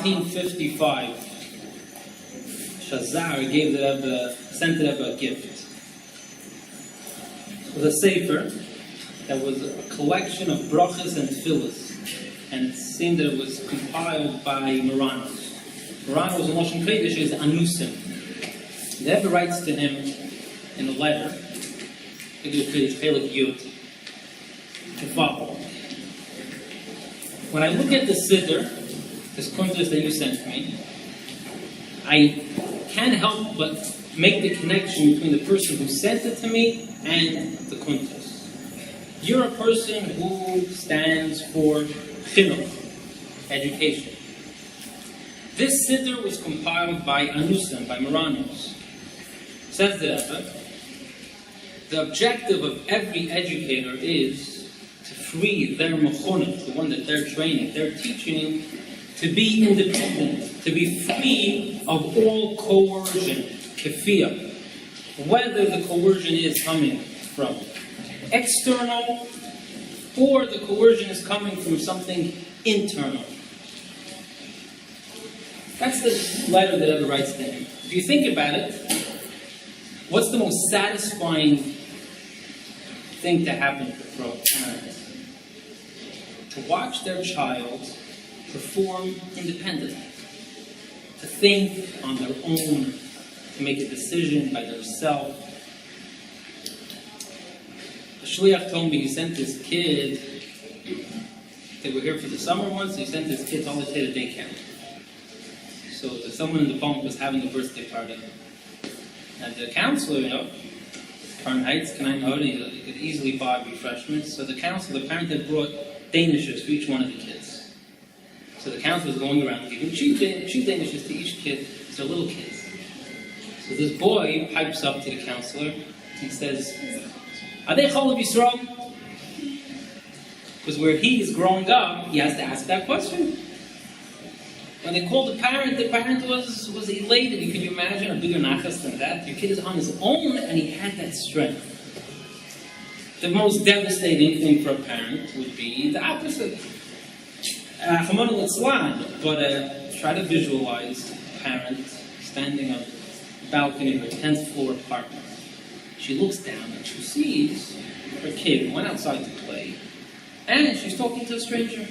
1955, Shazar sent the Rebbe a gift. It was a sefer that was a collection of brachas and tefillas, and it seemed that it was compiled by Moranos. Moranos in Lashon Kodesh is Anusim. The Rebbe writes to him in a letter, to follow. When I look at the siddur, this kuntres that you sent me, I can't help but make the connection between the person who sent it to me and the kuntres. You're a person who stands for chinuch, education. This siddur was compiled by Anusim, by Moranos. Says the Rebbe, the objective of every educator is to free their mechonech, the one that they're training, they're teaching, to be independent, to be free of all coercion, kefiyah, whether the coercion is coming from external or the coercion is coming from something internal. That's the letter that Rebbe writes to him. If you think about it, what's the most satisfying thing to happen for a parent? To watch their child perform independently, to think on their own, to make a decision by themselves. The shliach told me he sent his kid, they were here for the summer once, he sent his kid all the way to day camp. So someone in the bunk was having a birthday party. And the counselor, Fahrenheit, you could easily buy refreshments. So the parent had brought danishes for each one of the kids. So the counselor was going around giving cheap danishes to each kid. They're little kids. So this boy pipes up to the counselor. He says, "Are they Chol Yisrael?" Because where he is growing up, he has to ask that question. When they called the parent was elated. Can you imagine a bigger nachas than that? Your kid is on his own, and he had that strength. The most devastating thing for a parent would be the opposite. But try to visualize a parent standing on the balcony of her 10th floor apartment. She looks down and she sees her kid went outside to play, and she's talking to a stranger.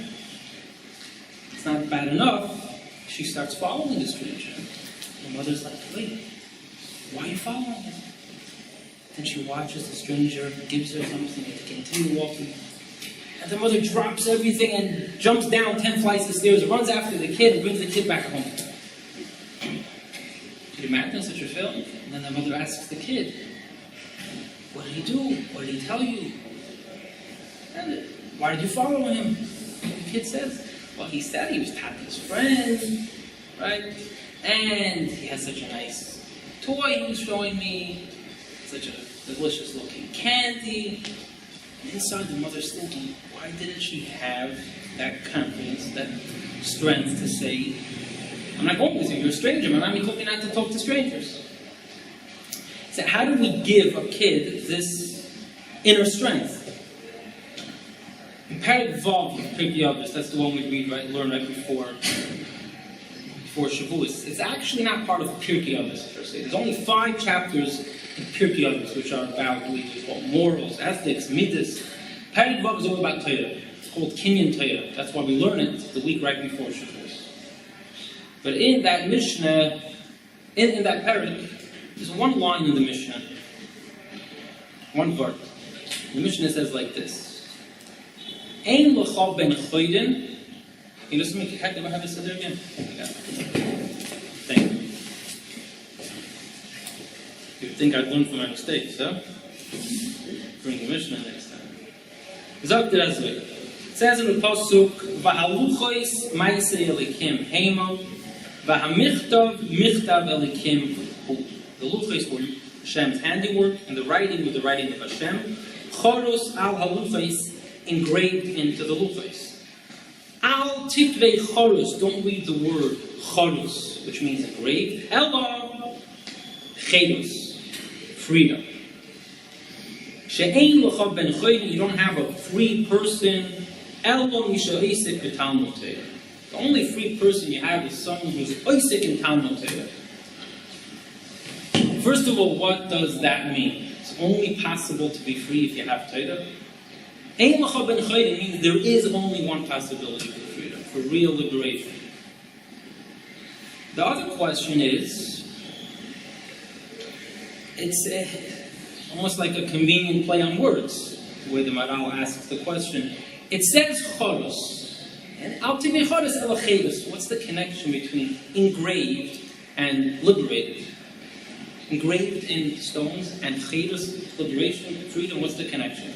It's not bad enough. She starts following the stranger. The mother's like, "Wait, why are you following him?" Then she watches the stranger, gives her something to continue walking. And the mother drops everything and jumps down 10 flights of stairs, runs after the kid, and brings the kid back home. Can you imagine such a film? And then the mother asks the kid, "What did he do? What did he tell you? And why did you follow him?" The kid says, "Well, he said he was Tata's friend, right? And he has such a nice toy he was showing me, such a delicious looking candy." And inside the mother's thinking, why didn't she have that confidence, that strength to say, "I'm not going with you, you're a stranger, my mommy told me not to talk to strangers." So how do we give a kid this inner strength? In Pirkei Avos, that's the one we learn right before Shavuos. It's actually not part of Pirkei Avos per se. There's only 5 chapters in Pirkei Avos which are about morals, ethics, midas. Pirkei Avos is all about Torah. It's called Kinyan Torah. That's why we learn it the week right before Shavuos. But in that Mishnah, in that Pirkei, there's one line in the Mishnah, one verse. The Mishnah says like this. Ein l'cha ben choydin. Can you listen to me? Can I have a siddur again? Thank you. You'd think I'd learn from my mistakes, huh? Bring the Mishnah next time. Sagt das way. It says in the Pasuk, V'haluchois ma'aseh elikim heimo, v'hamichtav michtav elikim hu. The luchos were Hashem's handiwork, and the writing was the writing of Hashem. Choros al haluchos, engraved into the luchos. Al titvei choros, don't read the word choros, which means engraved. Ela chedos, freedom. She'ein l'cha ben choydin, you don't have a free person. Ela misha isek b'talmud Torah. The only free person you have is someone who's oisik in Talmud Torah. First of all, what does that mean? It's only possible to be free if you have Torah. Ein lecha ben chayda means there is only one possibility for freedom, for real liberation. The other question is, it's almost like a convenient play on words, the way the Maral asks the question. It says choros. And what's the connection between engraved and liberated? Engraved in stones and chedus, liberation, freedom, what's the connection?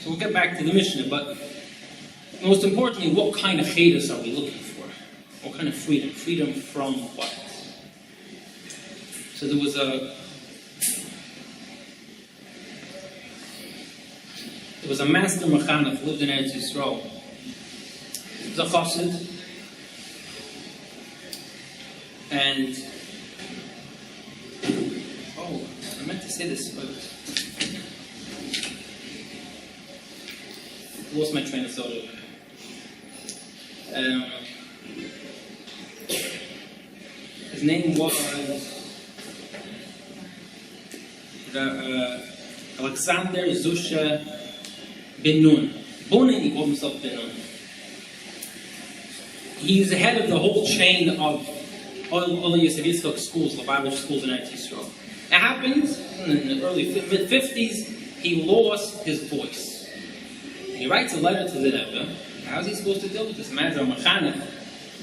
So we'll get back to the Mishnah, but most importantly, what kind of chedus are we looking for? What kind of freedom? Freedom from what? So there was a master mechanech who lived in Eretz Yisrael. He was a chassid, and I meant to say this, but I lost my train of thought. His name was Alexander Zusha Ben Nun. Bonin, he called himself Ben Nun. He's the head of the whole chain of all the Yisrael schools, Lubavitch schools in Eretz Yisrael. It happened in the early mid-50s, he lost his voice. And he writes a letter to the Rebbe. How's he supposed to deal with this? Imagine a mechanech.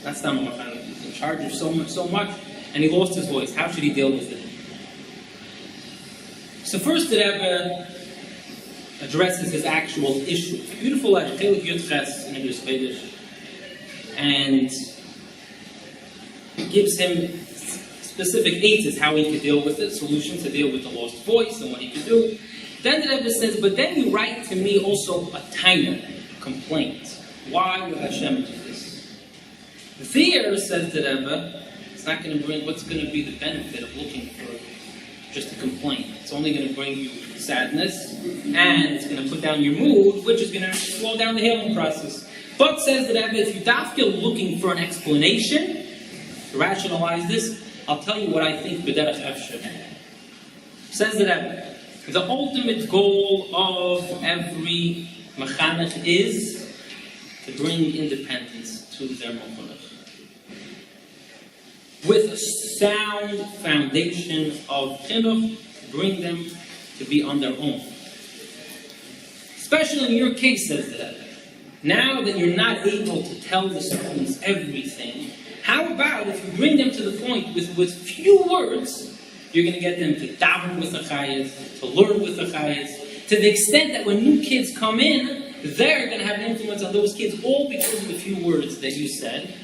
That's not a mechanech. He's in charge of so much, and he lost his voice. How should he deal with it? So first the Rebbe addresses his actual issue. Beautiful letter, Chelik Yud Ches in English, Swedish, and gives him specific aids how he could deal with it, solutions to deal with the lost voice and what he could do. Then the Rebbe says, but then you write to me also a tiny complaint. Why would Hashem do this? There, says the Rebbe, it's not going to bring, what's going to be the benefit of looking for just a complaint? It's only going to bring you sadness, and it's going to put down your mood, which is going to slow down the healing process. But, says the Rebbe, if you're looking for an explanation to rationalize this, I'll tell you what I think b'derech efshar. Says the Rebbe, the ultimate goal of every mechanech is to bring independence to their mechanech, with a sound foundation of chinuch, to bring them to be on their own. Especially in your case, says the Rebbe. Now that you're not able to tell the students everything, how about if you bring them to the point with few words, you're going to get them to daven with the chayes, to learn with the chayes, to the extent that when new kids come in, they're going to have an influence on those kids all because of the few words that you said.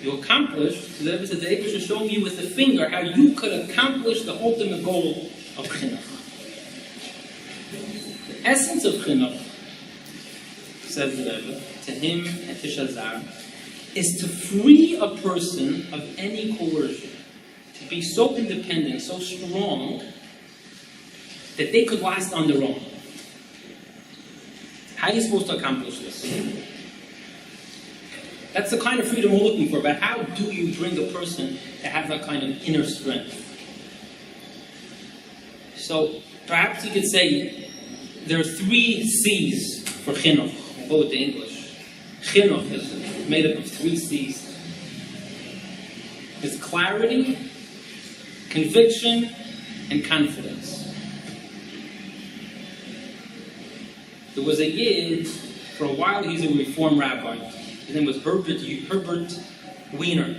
You accomplished, the Rebbe said, the Rebbe is showing you with the finger how you could accomplish the ultimate goal of chinuch. The essence of chinuch, says the Rebbe, to him and to Shazar, is to free a person of any coercion, to be so independent, so strong, that they could last on their own. How are you supposed to accomplish this? That's the kind of freedom we're looking for, but how do you bring a person to have that kind of inner strength? So, perhaps you could say, there are 3 C's for chinuch. We'll go with the English. Chinuch is made up of 3 C's. It's clarity, conviction, and confidence. There was a Yid, for a while he's a Reform rabbi. His name was Herbert Wiener.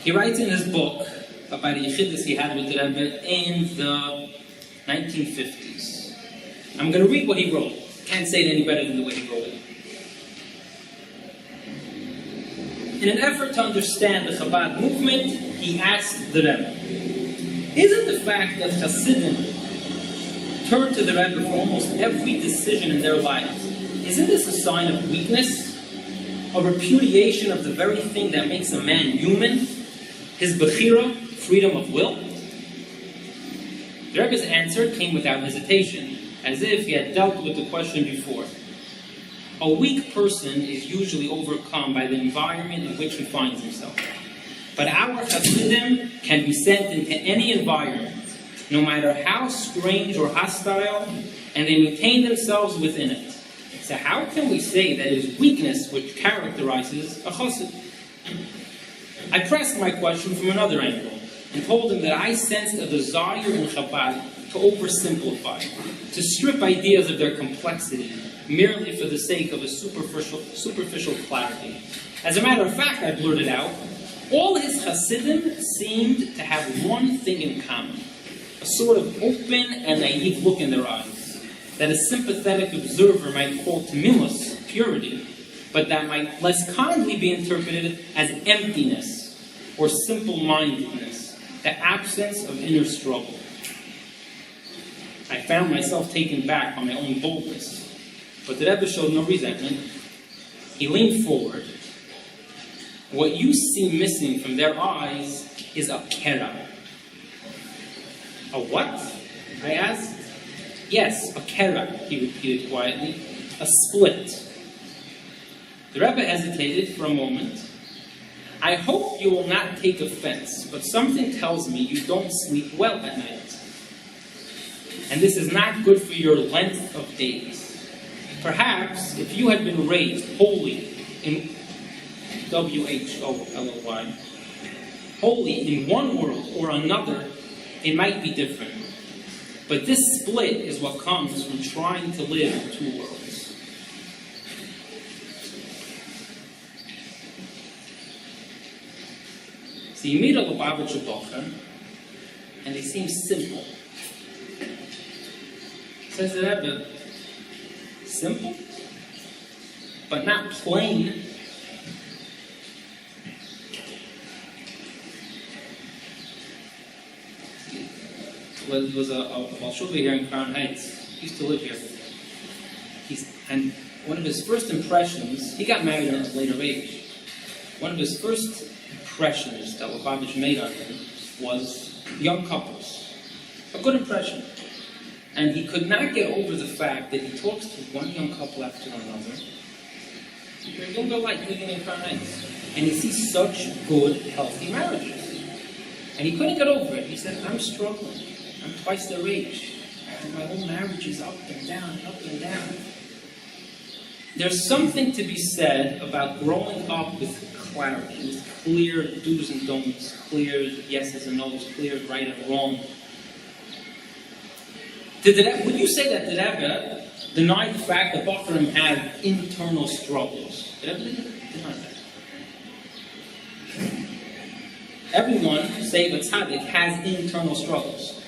He writes in his book about the yechidus he had with the Rebbe in the 1950s. I'm going to read what he wrote. Can't say it any better than the way he wrote it. In an effort to understand the Chabad movement, he asked the Rebbe, isn't the fact that Hasidim turn to the Rebbe for almost every decision in their lives, isn't this a sign of weakness? A repudiation of the very thing that makes a man human? His bechira, freedom of will? The Rebbe's answer came without hesitation, as if he had dealt with the question before. A weak person is usually overcome by the environment in which he finds himself. But our Hasidim can be sent into any environment, no matter how strange or hostile, and they maintain themselves within it. So how can we say that it is weakness which characterizes a Chassid? I pressed my question from another angle, and told him that I sensed a desire in Chabad to oversimplify, to strip ideas of their complexity, merely for the sake of a superficial clarity. As a matter of fact, I blurted out, all his Hasidim seemed to have one thing in common, a sort of open and naive look in their eyes, that a sympathetic observer might call timimus, purity, but that might less kindly be interpreted as emptiness or simple-mindedness, the absence of inner struggle. I found myself taken back by my own boldness, but the Rebbe showed no resentment. He leaned forward. What you see missing from their eyes is a kera. A what? I asked. Yes, a kera, he repeated quietly. A split. The Rebbe hesitated for a moment. I hope you will not take offense, but something tells me you don't sleep well at night. And this is not good for your length of days. Perhaps if you had been raised holy in W-H-O-L-O-Y, holy in one world or another, it might be different. But this split is what comes from trying to live in two worlds. So you meet a Lubavitcher Bocher, and they seem simple. Says the Rebbe, simple, but not plain. Well, there was a Balshuva here in Crown Heights. He used to live here. And one of his first impressions, he got married at a later age. One of his first impressions that Lubavitch made on him was young couples. A good impression. And he could not get over the fact that he talks to one young couple after another. They're younger life living in Crown Heights. And he sees such good, healthy marriages. And he couldn't get over it. He said, I'm struggling. I'm twice their age. And my whole marriage is up and down, up and down. There's something to be said about growing up with clarity, with clear do's and don'ts, clear yeses and nos, clear right and wrong. Would you say that the Rebbe denied the fact that Bochurim had internal struggles? Did Rebbe deny that? Everyone, save a tzaddik, has internal struggles.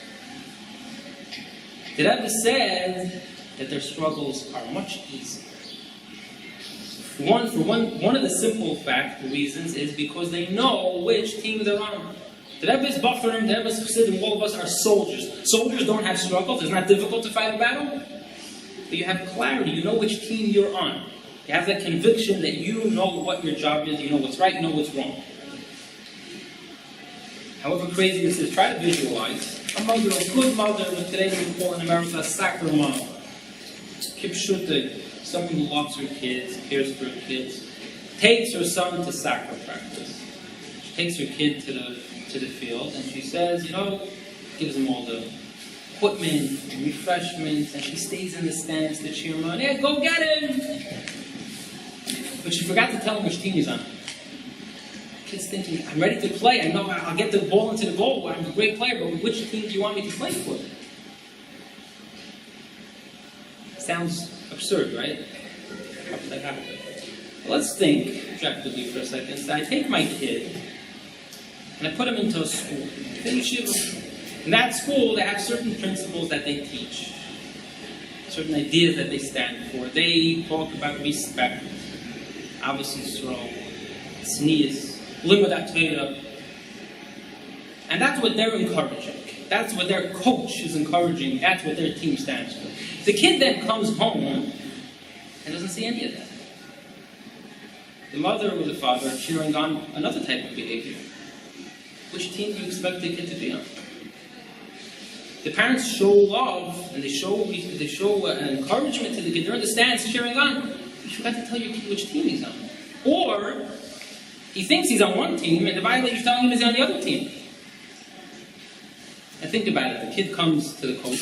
The Rebbe said that their struggles are much easier. One of the simple reasons is because they know which team they're on. The Rebbe's Bochurim, the Rebbe's Chassidim, all of us are soldiers. Soldiers don't have struggles. It's not difficult to fight a battle. But you have clarity. You know which team you're on. You have that conviction that you know what your job is. You know what's right, you know what's wrong. However crazy this is, try to visualize a mother, a good mother, what today we call in America a soccer mom. Kipshuta, someone who loves her kids, cares for her kids, takes her son to soccer practice. She takes her kid to the field, and she says, gives him all the equipment and refreshments, and she stays in the stands to cheer him on. Yeah, go get him! But she forgot to tell him which team he's on. The kid's thinking, I'm ready to play. I know I'll get the ball into the goal. I'm a great player, but which team do you want me to play for? Sounds absurd, right? How could that happen? Well, let's think objectively for a second. So I take my kid, and I put him into a school. In that school, they have certain principles that they teach, certain ideas that they stand for. They talk about respect, Avos Yisrael, tznius, limud Torah, and that's what they're encouraging. That's what their coach is encouraging. That's what their team stands for. The kid then comes home and doesn't see any of that. The mother or the father are cheering on another type of behavior. Which team do you expect the kid to be on? The parents show love and they show an encouragement to the kid. They're in the stands cheering on. forgot to tell your kid which team he's on. Or he thinks he's on one team, and the Bible is telling him he's on the other team. And think about it. The kid comes to the coach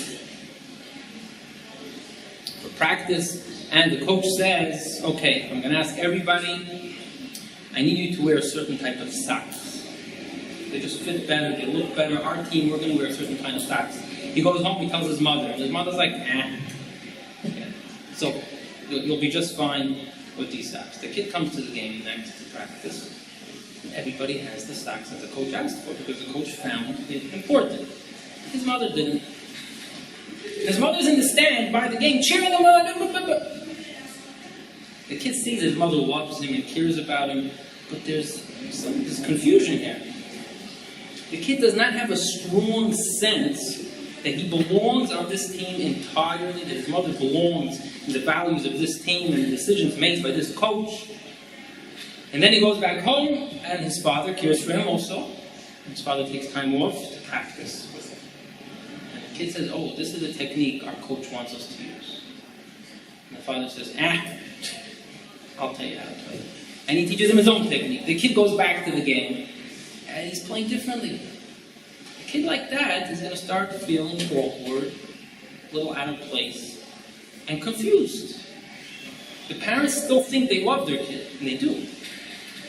for practice, and the coach says, okay, I'm going to ask everybody, I need you to wear a certain type of socks. They just fit better, they look better. Our team, we're going to wear a certain kind of socks. He goes home, he tells his mother, and his mother's like, Okay. So, you'll be just fine with these socks. The kid comes to the game next to practice, and everybody has the socks that the coach asked for, because the coach found it important. His mother didn't. His mother's in the stand by the game, cheering him on. The kid sees his mother loves him and cares about him, but there's confusion here. The kid does not have a strong sense that he belongs on this team entirely, that his mother belongs in the values of this team and the decisions made by this coach. And then he goes back home, and his father cares for him also. His father takes time off to practice with him. And the kid says, oh, this is the technique our coach wants us to use. And the father says, I'll tell you how to play. And he teaches him his own technique. The kid goes back to the game, and he's playing differently. A kid like that is going to start feeling awkward, a little out of place, and confused. The parents still think they love their kid, and they do.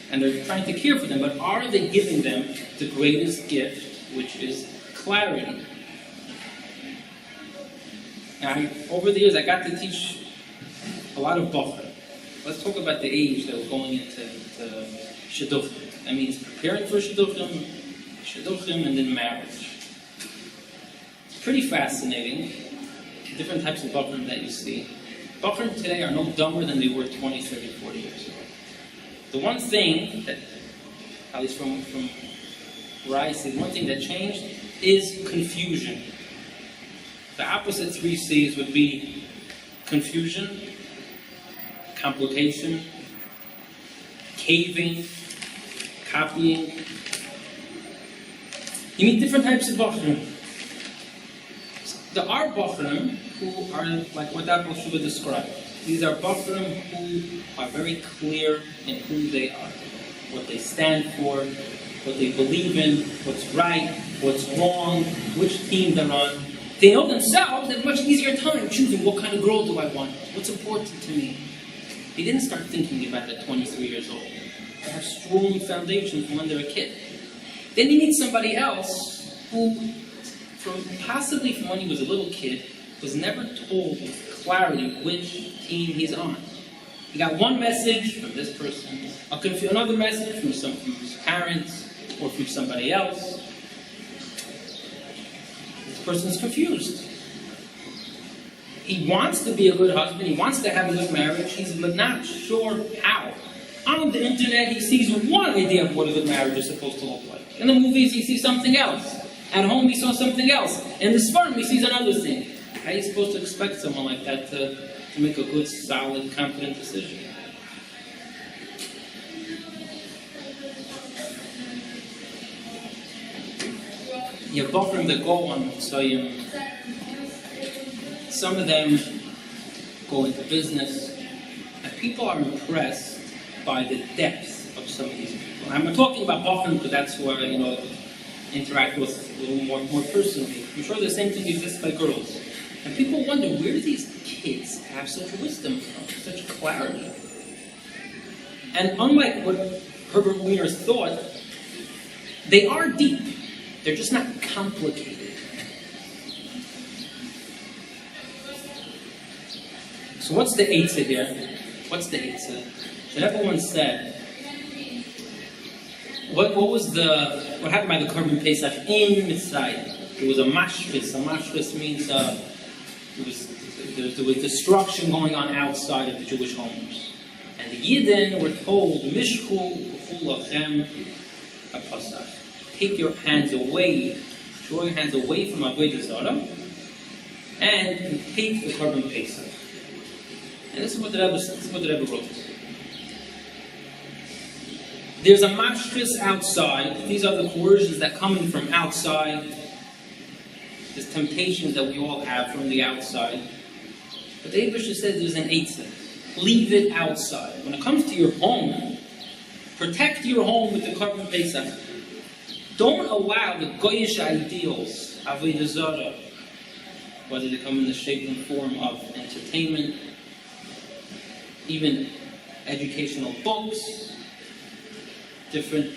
And they're trying to care for them, but are they giving them the greatest gift, which is clarity? Now, over the years, I got to teach a lot of bochur. Let's talk about the age that we're going into shidduchim. That means preparing for shidduchim, and then marriage. It's pretty fascinating, different types of bochurim that you see. Bochurim today are no dumber than they were 20, 30, 40 years ago. The one thing that, at least from where I see, the one thing that changed is confusion. The opposite three C's would be confusion, complication, caving, copying. You meet different types of bochurim. There are bochurim who are like what that Bochurim described. These are bochurim who are very clear in who they are, what they stand for, what they believe in, what's right, what's wrong, which team they're on. They know themselves. They have a much easier time choosing what kind of girl do I want, what's important to me. They didn't start thinking about that 23 years old. They have strong foundations from when they're a kid. Then you meet somebody else who, possibly from when he was a little kid, was never told with clarity which team he's on. He got one message from this person, another message from his parents, or from somebody else. This person's confused. He wants to be a good husband, he wants to have a good marriage, he's not sure how. On the internet, he sees one idea of what a good marriage is supposed to look like. In the movies, he sees something else. At home, he saw something else. In the farm, he sees another thing. How are you supposed to expect someone like that to make a good, solid, confident decision? You have bochurim that go on Tzayim. Some of them go into business, and people are impressed by the depth of some of these people. I'm talking about bochurim because that's where I interact with a little more personally. I'm sure the same thing exists by girls. And people wonder, where do these kids have such wisdom from, such clarity? And unlike what Herbert Wiener thought, they are deep. They're just not complicated. So what's the eitzah here? What's the eitzah? That everyone said, what happened by the Korban Pesach in Mitzrayim? It was a mashkis. A mashkis means there was destruction going on outside of the Jewish homes. And the Yidden were told, Mishchu lachem hapasach. Take your hands away, draw your hands away from Avodah Zarah, and take the Korban Pesach. And this is what the Rebbe wrote. There's a mashkis outside. These are the coercions that come in from outside. There's temptations that we all have from the outside. But the Abishah says there's an eitzah. leave it outside. When it comes to your home, protect your home with the Korban Pesach. Don't allow the goyish ideals, avodah zarah, whether they come in the shape and form of entertainment, even educational books, different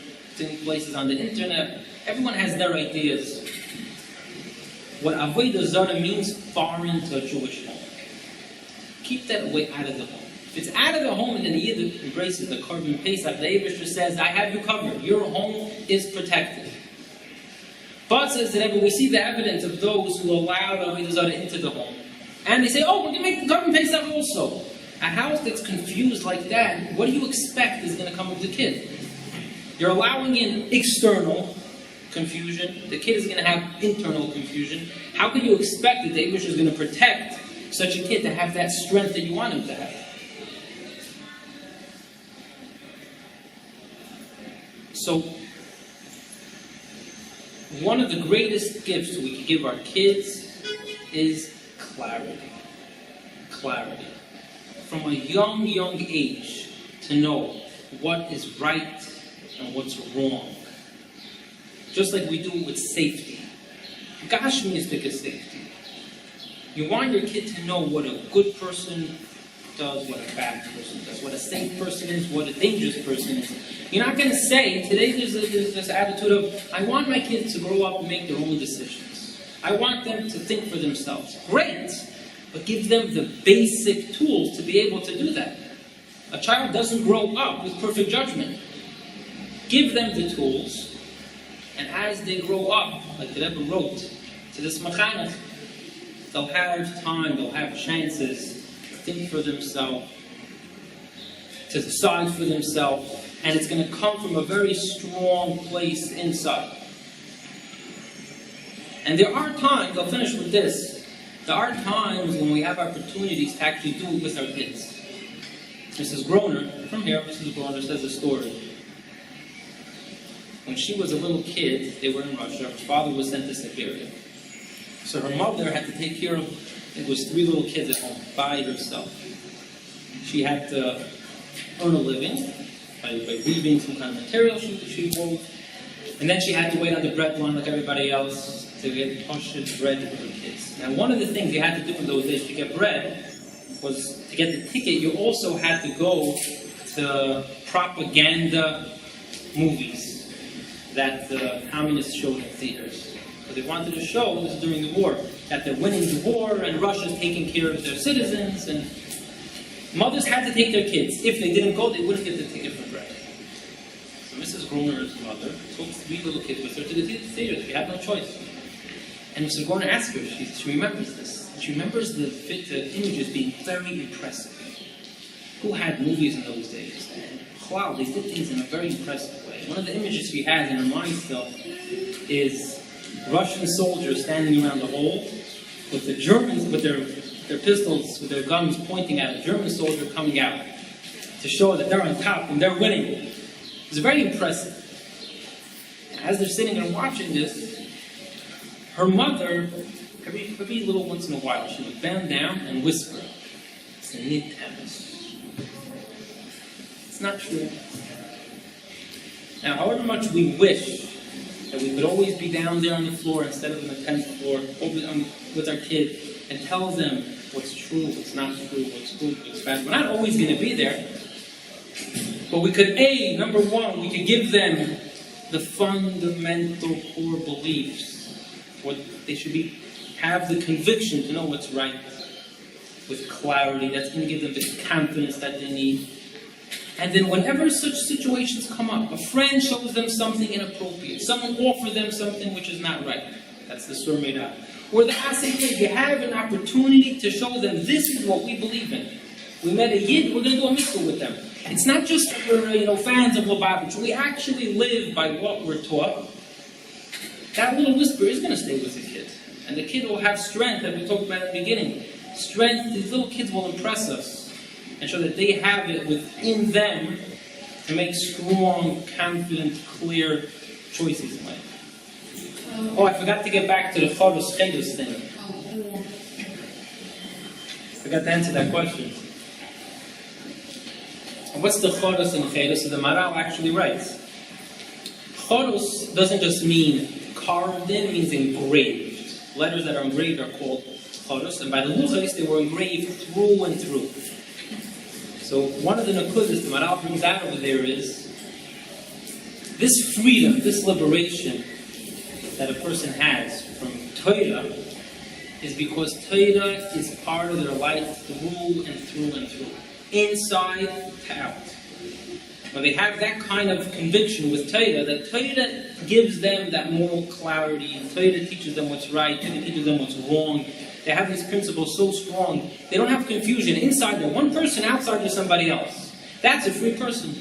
places on the internet. Everyone has their ideas. What avodah zarah means, foreign to a Jewish home. Keep that away out of the home. If it's out of the home and then the Yid embraces the Korban Pesach, the Eibishter says, I have you covered. Your home is protected. But says that we see the evidence of those who allow the avodah zarah into the home. And they say, oh, we're going to make the Korban Pesach also. A house that's confused like that, what do you expect is going to come with the kid? You're allowing in external confusion. The kid is going to have internal confusion. How can you expect that the Eibishter is going to protect such a kid to have that strength that you want him to have? So, one of the greatest gifts we can give our kids is clarity. Clarity. From a young age to know what is right and what's wrong. Just like we do with safety. Gashmi is the safety. You want your kid to know what a good person does, what a bad person does, what a safe person is, what a dangerous person is. You're not going to say, today there's this attitude of, I want my kids to grow up and make their own decisions. I want them to think for themselves. Great, but give them the basic tools to be able to do that. A child doesn't grow up with perfect judgment. Give them the tools, and as they grow up, like the Rebbe wrote to this Machanech, they'll have time, they'll have chances to think for themselves, to decide for themselves, and it's going to come from a very strong place inside. And there are times, I'll finish with this, there are times when we have opportunities to actually do it with our kids. Mrs. Groner, from here, Mrs. Groner says a story. When she was a little kid, they were in Russia, her father was sent to Siberia. So her mother had to take care of, it was 3 little kids at home, by herself. She had to earn a living by weaving some kind of material she wove. And then she had to wait on the bread line like everybody else to get pushed bread for her kids. Now one of the things you had to do in those days to get bread was to get the ticket, you also had to go to propaganda movies that the communists showed in theaters. So they wanted to show, this is during the war, that they're winning the war and Russia's taking care of their citizens, and mothers had to take their kids. If they didn't go, they wouldn't get the ticket for bread. So Mrs. Groner's mother took 3 little kids with her to the theater. She had no choice. And Mrs. Groner asked her, she remembers this. She remembers the images being very impressive. Who had movies in those days? And wow, they did things in a very impressive way. One of the images she has in her mind still is Russian soldiers standing around the hole with the Germans with their pistols, with their guns pointing at a German soldier coming out to show that they're on top and they're winning. It's very impressive. As they're sitting and watching this, her mother, every little once in a while, she would bend down and whisper, "It's a nit Avos." It's not true. Now, however much we wish that we could always be down there on the floor instead of on the 10th floor with our kid and tell them what's true, what's not true, what's good, what's bad. We're not always going to be there. But we could, number one, we could give them the fundamental core beliefs. What they should be, have the conviction to know what's right with clarity. That's going to give them the confidence that they need. And then whenever such situations come up, a friend shows them something inappropriate, someone offers them something which is not right. That's the Sur Meirah. Or the Asay, you have an opportunity to show them this is what we believe in. We met a Yid, we're going to do a mitzvah with them. It's not just that we're fans of Lubavitch. We actually live by what we're taught. That little whisper is going to stay with the kid. And the kid will have strength, as we talked about at the beginning. Strength, these little kids will impress us. And show that they have it within them to make strong, confident, clear choices in life. Oh, I forgot to get back to the Choros Chedus thing. Forgot to answer that question. What's the choros and cheres? So the Maral actually writes, choros doesn't just mean carved in, it means engraved. Letters that are engraved are called choros, and by the luchos they were engraved through and through. So one of the nakudas the Maral brings out over there is this freedom, this liberation that a person has from Torah is because Torah is part of their life through and through and through, inside to out. When they have that kind of conviction with Torah, that Torah gives them that moral clarity, Torah teaches them what's right, Torah teaches them what's wrong. They have these principles so strong, they don't have confusion inside them. One person, outside of somebody else. That's a free person.